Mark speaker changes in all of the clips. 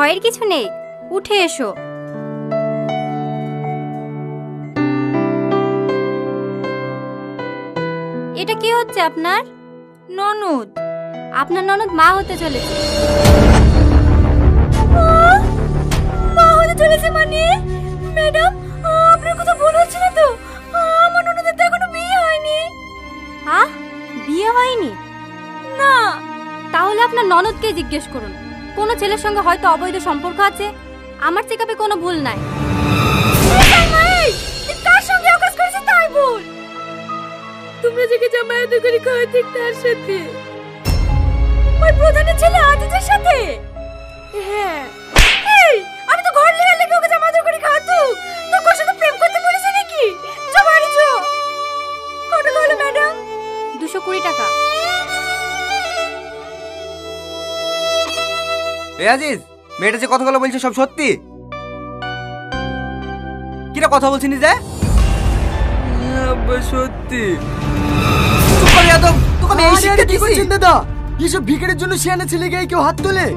Speaker 1: ভয়ের কিছু নেই, উঠে এসো। এটা কি হচ্ছে আপনার? ননদ। আপনার ননদ মা হতে চলেছে। মা হতে চলেছে মানে? ম্যাডাম, আপনার কথা ভুল হচ্ছে না তো? আমার ননদের তো এখনো বিয়ে হয়নি। বিয়ে হয়নি? না। তাহলে আপনার ননদকে জিজ্ঞেস করুন। কোনো ছেলের সঙ্গে হয়তো অবৈধ সম্পর্ক আছে। আমার চেকআপে কোনো ভুল নাই। কার সঙ্গে অকাজ করেছে তাই বল। তোমরা যে জামায়াত করে খাওয়া ঠিক তার সাথে, ওই প্রধানের ছেলে আজিজের সাথে। হ্যাঁ। এই আমি তো ঘর লেগে লেগে ওকে জামায়াত করে খাওয়াতো। তো কোর সাথে প্রেম করতে বলেছে নাকি? চো বাড়ি চো। কত হলো ম্যাডাম? 220 টাকা।
Speaker 2: এ আজিজ, মেয়েটা যে কথাগুলো বলছে সব সত্যি? কিরা কথা বলছিস যে? সত্যি।
Speaker 3: দাদা, এসব ভিখারির জন্য শিয়ানা ছেলে গায়ে কেউ হাত তোলে?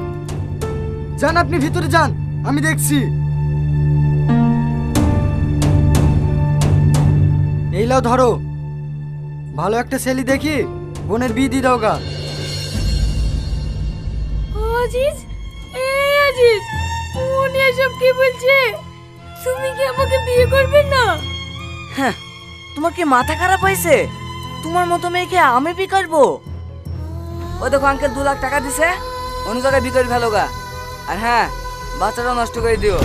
Speaker 3: যান আপনি ভিতরে যান, আমি দেখছি। এই লাও ধরো, ভালো একটা ছেলে দেখি বোনের বিয়ে দিয়ে দাও গা।
Speaker 1: আজিজ, আজিজ, উনি এসব কি বলছে? তুমি কি আমাকে বিয়ে করবে না?
Speaker 4: হ্যাঁ, তোমার কি মাথা খারাপ হয়েছে? তোমার মতো মেয়েকে আমি বিয়ে করবো? ও দেখো আঙ্কেল 2 লাখ টাকা দিছে, অন্য জায়গায় বিয়ে করে ফেলো গা। আর হ্যাঁ, বাচ্চাটা নষ্ট করে দিও।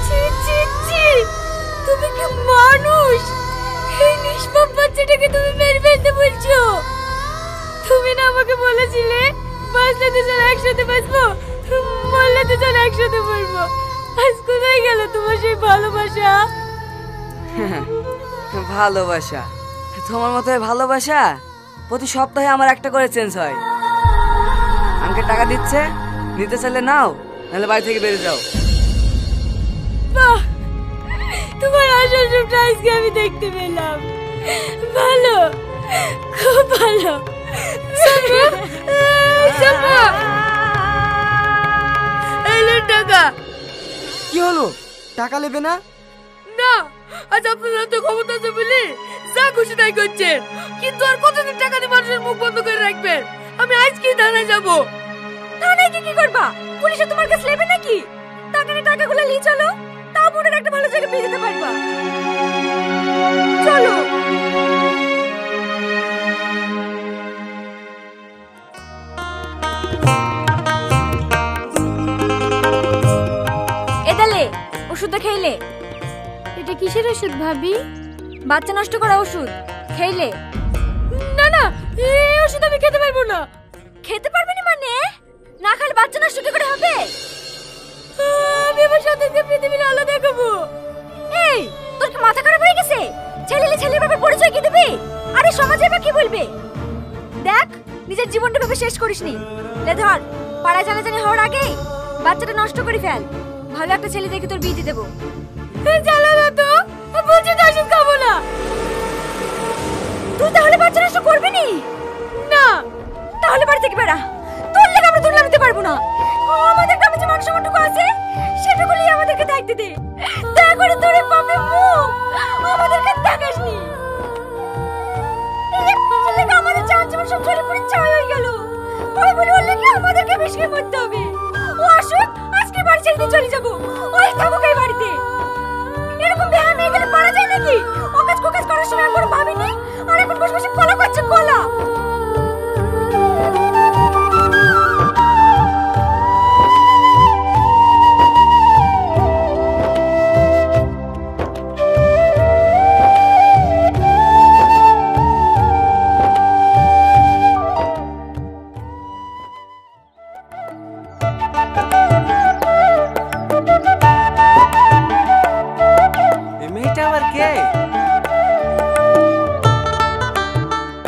Speaker 1: ছি ছি ছি, তুমি কি মানুষ? এই নিষ্পাপ বাচ্চাটাকে তুমি মেরে ফেলতে বলছো? তুমি না আমাকে বলেছিলে বাঁচলে দুজন একসাথে বাঁচবো, মরলে দুজন একসাথে মরবো। আজ কোথায় গেল তোমার সেই ভালোবাসা?
Speaker 4: ভালোবাসা? তোমার মতো ভালোবাসা প্রতি সপ্তাহে আমার একটা করে চেঞ্জ হয়। আমাকে টাকা দিচ্ছে, নিতে চাইলে নাও, নাহলে বাড়ি থেকে বেরিয়ে যাও।
Speaker 1: বাহ, তোমার আসল রূপটা আজকে আমি দেখতে পেলাম। ভালো, খুব ভালো। টাকা
Speaker 3: কি হলো? টাকা নেবে না?
Speaker 1: না, আজ আপনার হাতে ক্ষমতা আছে বলে যা খুশি তাই করছেন। কিন্তু আর কতদিন টাকা দিয়ে মানুষের মুখ বন্ধ করে রাখবেন? আমি আজকেই থানায় যাব। থানায় কি করবা? পুলিশে তোমার কাছে নেবে নাকি? টাকা নিয়ে টাকাগুলো নিয়ে চলো, তাও বোনের একটা ভালো জায়গা পেয়ে যেতে পারবা। চলো। এদালে ওষুধটা খেলে। এটা কিসের ওষুধ ভাবি? বাচ্চা নষ্ট করা ওষুধ, খেলে। না না, এই ওষুধ আমি খেতে পারবো না। খেতে পারবে না মানে? না খেলে বাচ্চা নষ্ট কি করে হবে? আমি আমার সাথে পৃথিবীর আলো দেখাবো। এই, তোর কি মাথা খারাপ হয়ে গেছে? ছেলের ব্যাপারে পরিচয় কি দিবি? আরে সমাজে বা কি বলবে? দেখ, নিজের জীবনটা ভেবে শেষ করিসনি। লে ধর, পাড়ায় জানাজানি হওয়ার আগে বাচ্চাটা নষ্ট করে ফেল। ভালো একটা ছেলে দেখে তোর বিয়ে দিয়ে দেবো। জ্বালা না তো, বলছি তো ওষুধ খাবো না। তুই তাহলে বাচ্চা নষ্ট করবি নি? না। তাহলে বাড়ি থেকে বেড়া। তোর লেগে আমরা দুর্লা নিতে পারবো না। আমাদের গ্রামে যে মানুষ মন্টুকু আছে সেটুকুই আমাদেরকে দায়িত্ব দে। দয়া করে তোর পাপে মুখ আমাদেরকে দেখাসনি। আমাদের চার জীবন সব ঝরে পড়ে ছাই হয়ে গেল। ওই বলে বললে কি আমাদেরকে বেশি মরতে হবে? ও আসুক, আজকে বাড়ি ছেড়ে দিয়ে চলে যাবো। ওই থাকুক এই বাড়িতে। এরকম বেহার মেয়ে গেলে পারা যায় নাকি? অকাজ কোকাজ করার সময় আমরা ভাবিনি, আর এখন বসে বসে কলা করছে কলা।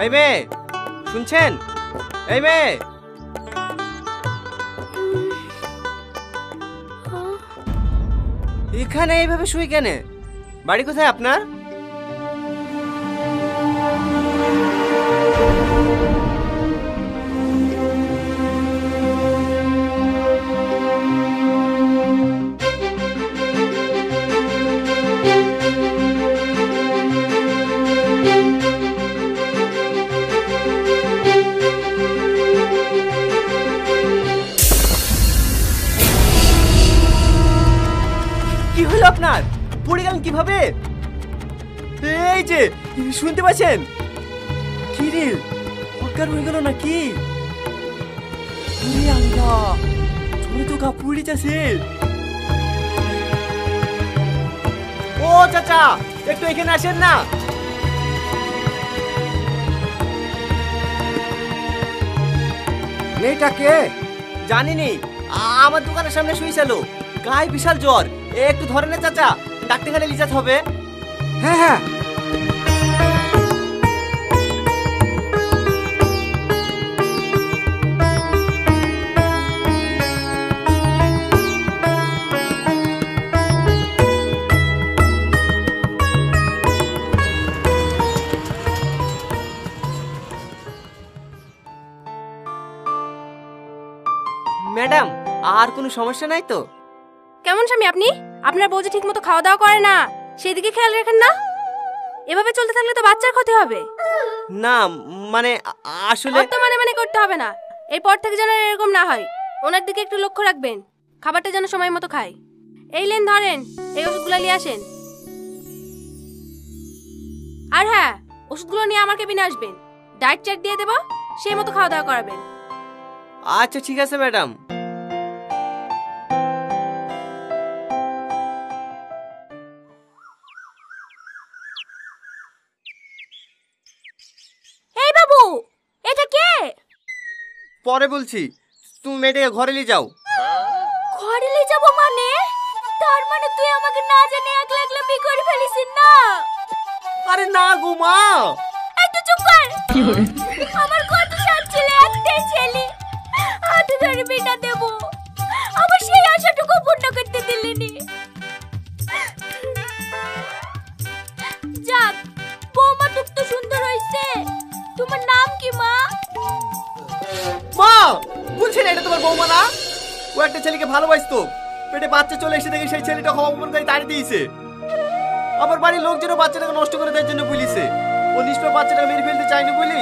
Speaker 2: এই মেয়ে, শুনছেন? এই মেয়ে, এখানে এইভাবে শুই কেন? বাড়ি কোথায় আপনার? কিভাবে? এই যে শুনতে পাচ্ছেন? কি রে, অজ্ঞান হয়ে গেল নাকি? আরে আল্লাহ, তুমি তো কাপুরি যাচ্ছে। ও চাচা, একটু এখানে আসেন না।
Speaker 3: মেয়েটা কে?
Speaker 2: জানিনি, আমার দোকানের সামনে শুয়েছিল, গায়ে বিশাল জ্বর। একটু ধরে না চাচা, ডাক্তারখানে নিয়ে যেতে হবে।
Speaker 3: হ্যাঁ হ্যাঁ।
Speaker 2: ম্যাডাম, আর কোনো সমস্যা নাই তো?
Speaker 1: কেমন স্বামী আপনি? আপনার বউ যে ঠিক মতো খাওয়া দাওয়া করে না, সেদিকে খেয়াল রাখেন না? এভাবে চলতে থাকলে তো বাচ্চার ক্ষতি হবে।
Speaker 2: না মানে আসলে
Speaker 1: অত মানে করতে হবে না। এরপর থেকে যেন এরকম না হয়, ওনার দিকে একটু লক্ষ্য রাখবেন। খাবারটা যেন সময় মতো খায়। এই লেন ধরেন, এই ওষুধগুলো নিয়ে আসেন। আর হ্যাঁ, ওষুধগুলো নিয়ে আমার কেবিনে আসবেন। ডায়েট চার্ট দিয়ে দেবো, সেই মতো খাওয়া দাওয়া করাবেন।
Speaker 2: আচ্ছা ঠিক আছে ম্যাডাম।
Speaker 1: এই বাবু, এটা কে?
Speaker 2: পরে বলছি, তুমি মেয়েটাকে ঘরে নিয়ে যাও।
Speaker 1: ঘরে নিয়ে যাবো মানে? তার মানে তুই আমাকে না জানি একলা একলা বিয়ে করে ফেলিস না?
Speaker 2: আরে না গো মা।
Speaker 1: একটু চুপ কর। আমার কত সাত ছেলে, একটাই ছেলে, হাতে ধরে বিনা দেব, আবার সেই আশাটুকু পূর্ণ করতে দিলেনি। যাক, বৌমা টুক তো সুন্দর হয়েছে। তোমার নাম কি মা?
Speaker 2: মা, বলছি না এটা তোমার বৌমা না? ও একটা ছেলেকে ভালোবাসতো, পেটে বাচ্চা চলে এসে দেখে সেই ছেলেটা অপমান করে তাড়িয়ে দিয়েছে। আমার বাড়ির লোকজনও বাচ্চাটাকে নষ্ট করে দেওয়ার জন্য বলিছে। ও নিষ্পাপ বাচ্চাটাকে মেরে ফেলতে চায়নি বলি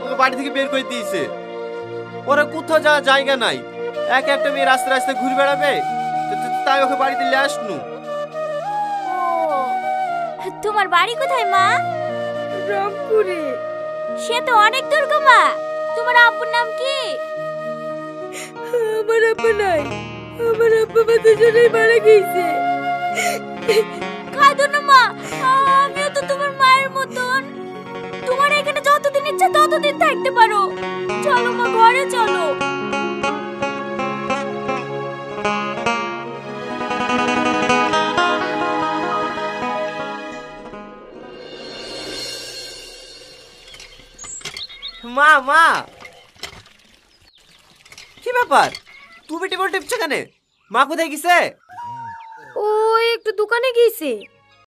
Speaker 2: ওকে বাড়ি থেকে বের করে দিয়েছে। ওরা কোথাও যাওয়ার জায়গা নাই, এক একটা মেয়ে রাস্তায় রাস্তায় ঘুরে বেড়াবে, তাই ওকে বাড়িতে নিয়ে আসনু।
Speaker 1: তোমার বাড়ি কোথায় মা? রংপুরে। সে তো অনেক দূর গো মা। তোমার আব্বুর নাম কি? আমার আব্বা নাই, আমার আব্বা মাঝে জন্যই মারা গেছে। কাঁদো না মা, আমিও তো তোমার মায়ের মতন। তোমার এখানে যতদিন ইচ্ছা ততদিন থাকতে পারো। চলো মা, ঘরে চলো।
Speaker 2: মা মা, কি ব্যাপার? তুমি টেবিল টিপছো কেন? মা কোথায় গেছে?
Speaker 1: ও একটু দোকানে গিয়েছে।